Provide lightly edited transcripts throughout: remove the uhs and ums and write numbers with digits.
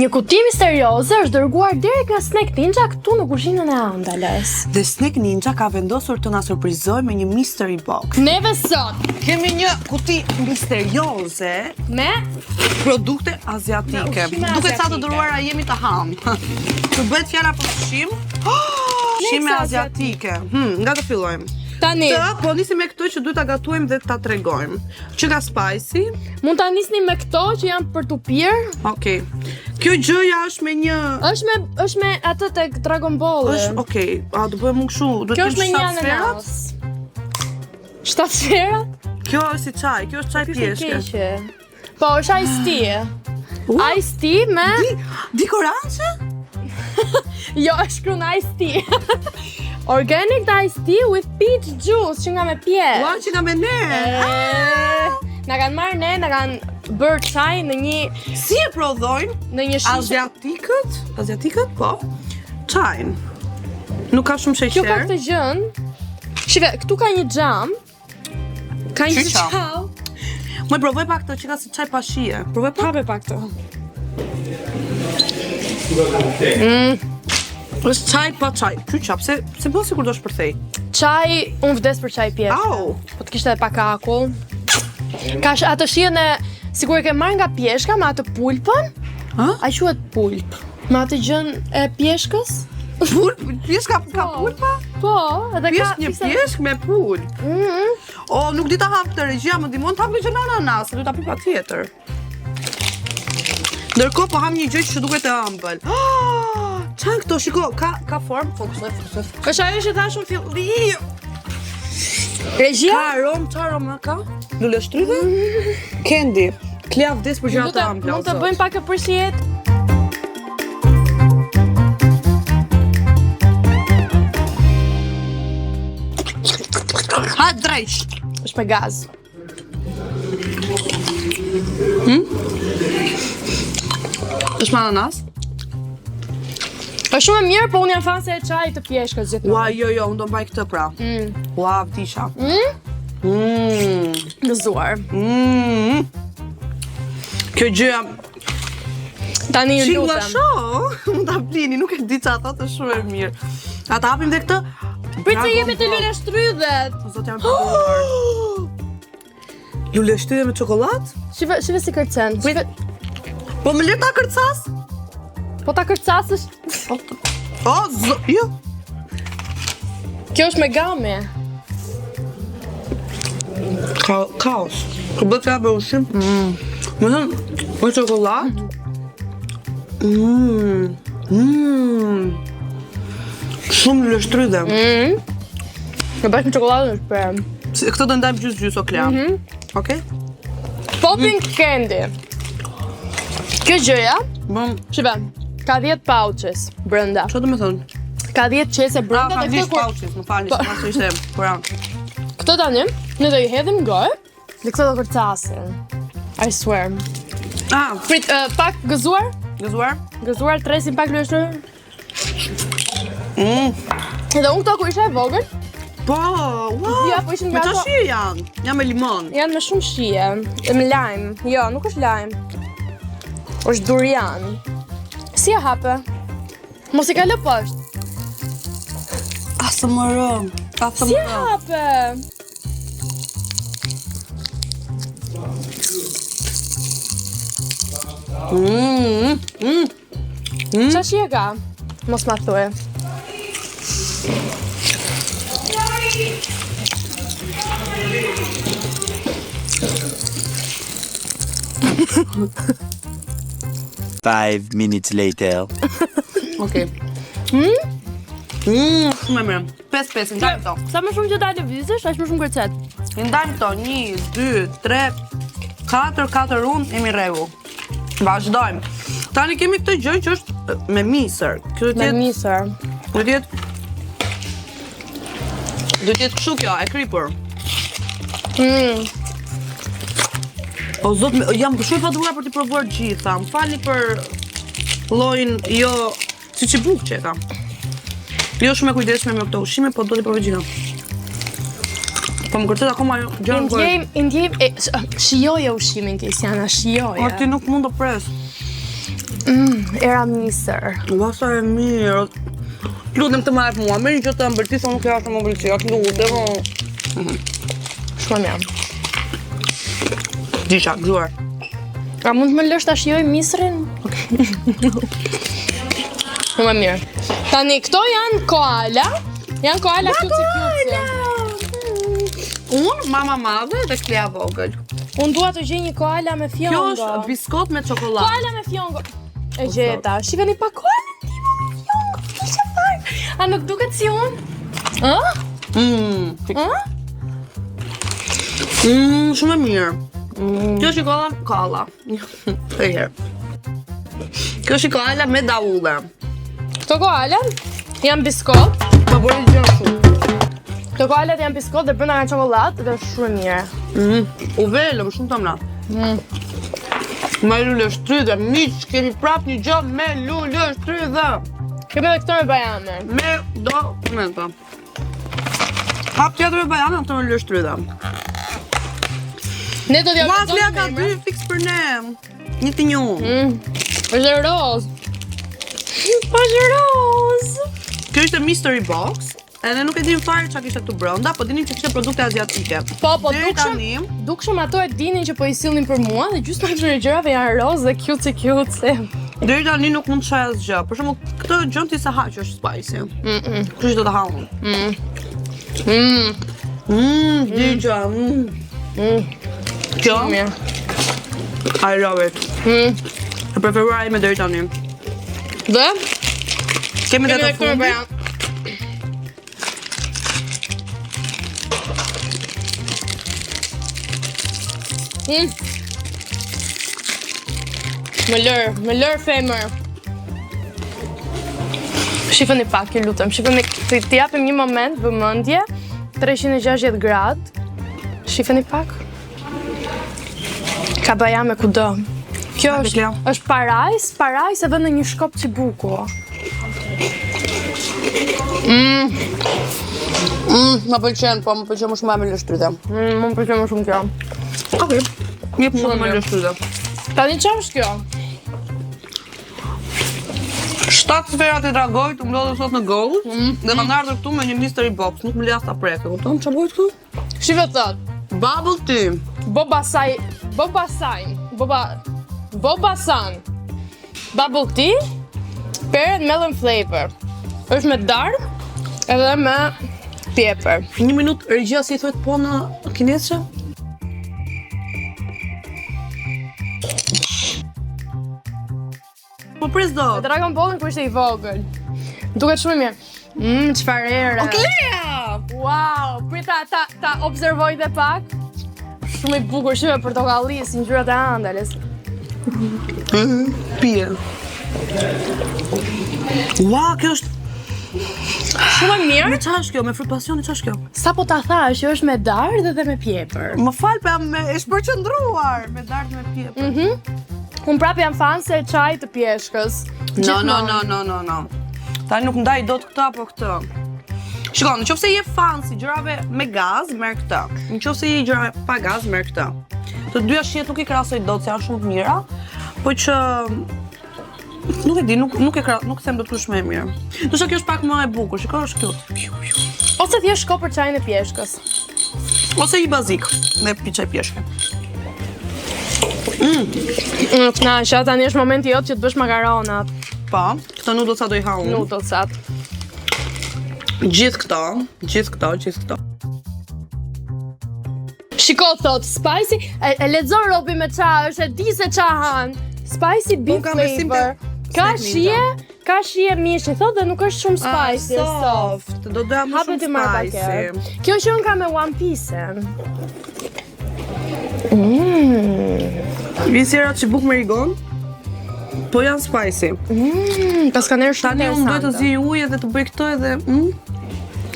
Një kuti misterioze është dërguar direkt nga Snack Ninja këtu në kuzhinën e Andales. Dhe Snack Ninja ka vendosur të na surprizojë me një mystery box. Neve sot Kemi një kuti misterioze me produkte aziatike. Me ushqime Duket sa të aziatike. dëruara jemi të ham. Të bëhet fjala për ushqim. Ushqime aziatike. Nga të fillojmë. tani. Po nisim me këto që duhet ta gatuajmë dhe ta tregojmë. Që ka spicy. Mund ta nisni me këto që janë për tu pirë. Okej. Kjo gjëja është me një Është me atë tek Dragon Ball. Okej. A do bëjmë kështu? Do Kjo të është me një kemë 7 sfera? ananas. 7 sfera? Kjo është si çaj, kjo është çaj pjeshke. Po, është iced tea. Iced tea me... Dikorançe? Jo, është shkruan iced tea. Organic iced tea with peach juice, që nga me pjesë. Ua, që nga me ne. Na kanë marrë ne, na kanë bërë çaj në një... Si e prodhojnë? Në një shishe. Aziatikët? Aziatikët, po. Çajin. Nuk ka shumë sheqer. Kjo ka këtë gjën. Shive, këtu ka një xham. Ka një Qyqa. çau. Më provoj pak të që ka si çaj pa shije. Provoj pak. Hape pak të. Është çaj pa çaj. Qyqa, pse po sikur do shpërthej? Çaj, unë vdes për çaj pjeshke. Au. Po të kishte edhe pak akull. Ka atë shijen e sikur e ke marrë nga pjeshka me atë pulpën. Ha? Ai quhet pulp. Me atë gjën e pjeshkës? Pjeshka ka pulpa? Po, edhe ka Një pjeshk me pulp. O, nuk di ta hap të regjia, më ndihmon ta hap një gjë me ananas, do ta pi patjetër. Ndërkohë po ham një gjë që duket e ëmbël. Çan këto, shiko, ka formë, fokusoj. Është ajo që thashun fillim. Regjia? Ka aromë, çfarë aromë ka? Lule shtrydhe? Candy. Klea vdes për gjëra të ëmbla. Mund të bëjmë pak e përshiet? Ha, drejsh. Është me gaz. Është me ananas? Është shumë e mirë, po unë jam fan se e çaj të pjeshkës gjithmonë. Ua, jo, unë do mbaj këtë pra. Ua, vdisha. Gëzuar. Kjo gjëja Tani ju Shilla lutem. shoh, mund ta blini, nuk e di çfarë thotë, është shumë e mirë. A ta hapim dhe këtë? Prit se jemi të lule shtrydhet. Zot jam përbuar. Lule shtrydhe me çokoladë? Shive si kërcen. Shive, Po më le ta kërcas? po ta kërcasësh. O, jo. Kjo është me game. Kaos. Ku bëhet ka për ushqim? Më thënë, me çokoladë? Shumë lule shtrydhe. Në bashkë me çokoladën është për. Këtë do ndajmë gjys o Klea. Okej? Popping candy. Kjo gjëja, Bëm, shive, ka 10 pouches brenda. çfarë do të thonë? Ka 10 qese brenda Ka dhe dish këtë kur... pouches, më falni, s'ka ishte kuran. Këto tani, ne do i hedhim gojë dhe këto do kërcasin. I swear. Prit, pak gëzuar? Gëzuar? Gëzuar, tresin pak lështër. Edhe unë këto kur isha e vogël, Po, wow. Ja, po ishin Me nga qa ato- shije janë? Janë me limon. janë me shumë shije. E me lajm. Jo, nuk është lajm. Është durian. Si e hape? Mos i ka lë poshtë. ASMR. Si e hape? Qa shije ka? Mos ma thuaj. Five minutes later. Okej. Shumë e mirë. 5-5, ndajmë këto. Sa më shumë që ta lëvizësh, aq më shumë kërcet. Ndajmë këto. 1, 2, 3, 4 unë, jemi rregull. Vazhdojmë. Tani kemi këtë gjë që është me misër. Kjo do Me t'jetë, misër. do t'jetë kështu kjo, e kripur. O zot, jam shumë e paduar për t'i provuar gjitha. Më falni për llojin jo siç i buk që e kam. Jo shumë e kujdesshme me këto ushqime, po do t'i provoj gjitha. Po më kërcet akoma gjëra në gojë. Ndjem, shijoje ushqimin Kristiana, shijoje. Ti nuk mund të pres. era misër. Sa e mirë. Lutem të marrë mua, merr një që të ëmbëlsisë, nuk ja shumë ëmbëlsirë, lutem. Shumë mirë. Disha, gjuar. A mund të më lësh ta shijoj misrin? Shumë mirë. Tani, këto janë koala. Janë koala kuci. Unë, mama madhe dhe Klea vogël. Unë dua të gjej një koala me fjongo. Kjo është biskot me çokoladë. Koala me fjongo. E gjeta. Shikoni pa koala time me fjongo. Kisha fare. A nuk duket si unë? Ë? Shumë e mirë. Kjo është koala. Kjo është koala me daulle. Këto koala janë biskot. Ma bëri gjë shumë. Këto koalat janë biskot dhe brenda kanë çokoladë dhe është shumë mirë. U velëm shumë të mra. Me lule shtrydhe, miq, kemi prap një gjë me lule shtrydhe. Kemi edhe këto me bajame. Hap tjetër me bajame, këto me lule shtrydhe. Ne do t'ja Ma, Klea ka 2 fix për ne. Një të një. Është roz. Është roz. Kjo ishte mystery box. Edhe nuk e dim fare çka kishte këtu brenda, po dinim që kishte produkte aziatike. Po, dukshëm ato e dinin që po i sillnin për mua dhe gjysma e këtyre gjërave janë roz dhe cute. Deri tani nuk mund të shaj asgjë. Për shembull, këtë gjën ti sa haq është spicy. Kështu që do ta ha unë. Digja. Kjo? I love it. E preferuar ime deri tani. Dhe? Kemi dhe të fundi. Me lër femër. Shifoni pak, ju lutem. Shifoni, të japim një moment vëmendje. 360 gradë. Shifoni pak. Ka bajame kudo. Kjo është parajs e vënë në një shkop qibuku. Më pëlqen, po më pëlqen më shumë me lështryde. Më pëlqen më shumë kjo. Okej. Jep mua me lështryde. Tani çfarë është kjo? 7 sferat e dragojt u mlodhën sot në Gold dhe më ardhur këtu me një mystery box, nuk më lejas ta prek, e kupton? Çfarë bëhet këtu? Shive thot. Bubble tea. Bobasan. Bubble tea. Pear and melon flavor. Është me darë edhe me pepër. Një minutë regjia si thuhet po në kinesë? Po pres do. Dragon Ballin kur ishte i vogël. Duket shumë mirë. Çfarë ere. Klea! Wow, prita ta observoj dhe pak. Shumë i bukur, shive portokalli, si ngjyrat e andales. Pije. Wow, kjo është Shumë e mirë. Me çfarë është kjo? Me frut pasioni çfarë është kjo? Sa po ta thash, që është me dardhë dhe me pjepër. Më fal, pa me është përqendruar me dardhë me pjepër. Unë prap jam fan se çaj të pjeshkës. No. Tani nuk ndaj dot këtë apo këtë. Shikon, nëse je fan si gjërave me gaz, merr këtë. Nëse je gjërave pa gaz, merr këtë. Të dyja shihet nuk i krahasoj dot se janë shumë të mira, po që nuk e di, nuk them dot kush më e mirë. Ndoshta kjo është pak më e bukur, shikoj është kjo. Ose thjesht shko për çajin e pjeshkës. Ose i bazik, me çaj pjeshke. Knaqja, tani është momenti jot që të bësh makaronat. Po, këto noodlesa do i ha unë. Noodlesat. Gjithë këto. Shiko thot, spicy, e lexon Robi me qa, është e di se qa han. Spicy beef flavor. Ka shije mishi, thot dhe nuk është shumë spicy. Soft, do doja më shumë spicy. Kjo që unë ka me One Piece-en. Visera që buk me rigon, po janë spicy. Pas ka nërë shumë Tani unë duhet të zi ujë dhe të bëj këto edhe...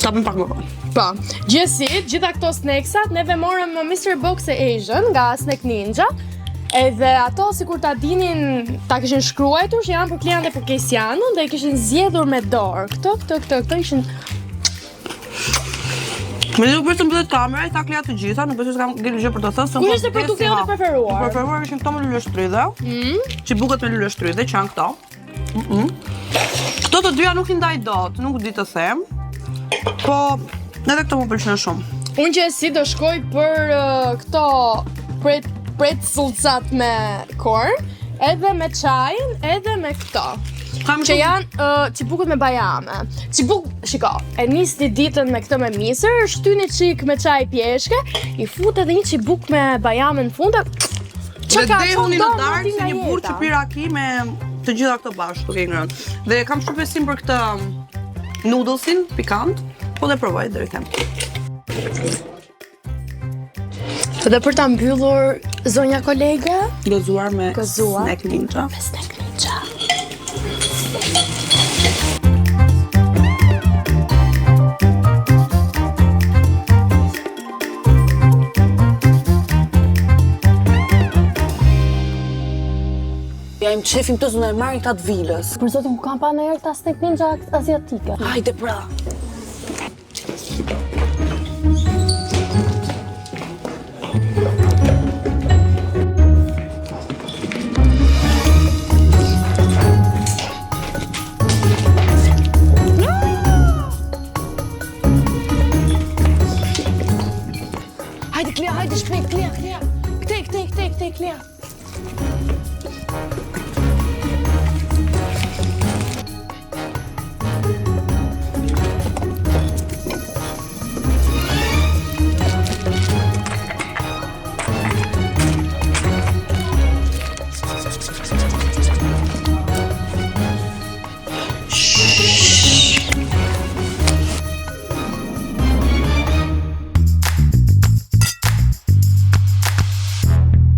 Ta pëm pak më po. Po, gjitha këto snacksat, neve morëm Mystery Box e Asian nga Snack Ninja. Edhe ato, si kur ta dinin, ta kishin shkruajtur që janë për Klean dhe për Kesianun dhe i kishin zgjedhur me dorë. Këto ishin... Me nuk bërë të mbëllet kamera, i ta Klea të gjitha, nuk bërë që s'kam gjelë gjë për të thënë. Ku ishte produkte jote preferuar? Preferuar ishin këto me lule shtrydhe, që buket me lule shtrydhe, që janë këto. Këto të dyja nuk I ndaj dot, nuk di të them. Po, edhe këto më pëlqen shumë. Unë që si do shkoj për këto pretzelcat me korn, edhe me çajin, edhe me këto. Që janë çibukët me bajame. Shiko, e nisni ditën me këtë me misër, shtyni çik me çaj pjeshke, I fut edhe një çibuk me bajame në fund. Dhe dehuni në darkë si një burrë që pi raki me të gjitha këto bashkë, duke I ngrënë. Dhe kam shumë besim për këtë noodlesin pikant, po dhe provoj deri kem. Dhe për ta mbyllur zonja kolege, Gëzuar me Snack Ninja. Me Snack Ninja. Ja Im qefim të zonë e marrin këta të vilës. Për zotin, ku kam pa në herë këta Snack Ninja asiatike. Hajde pra.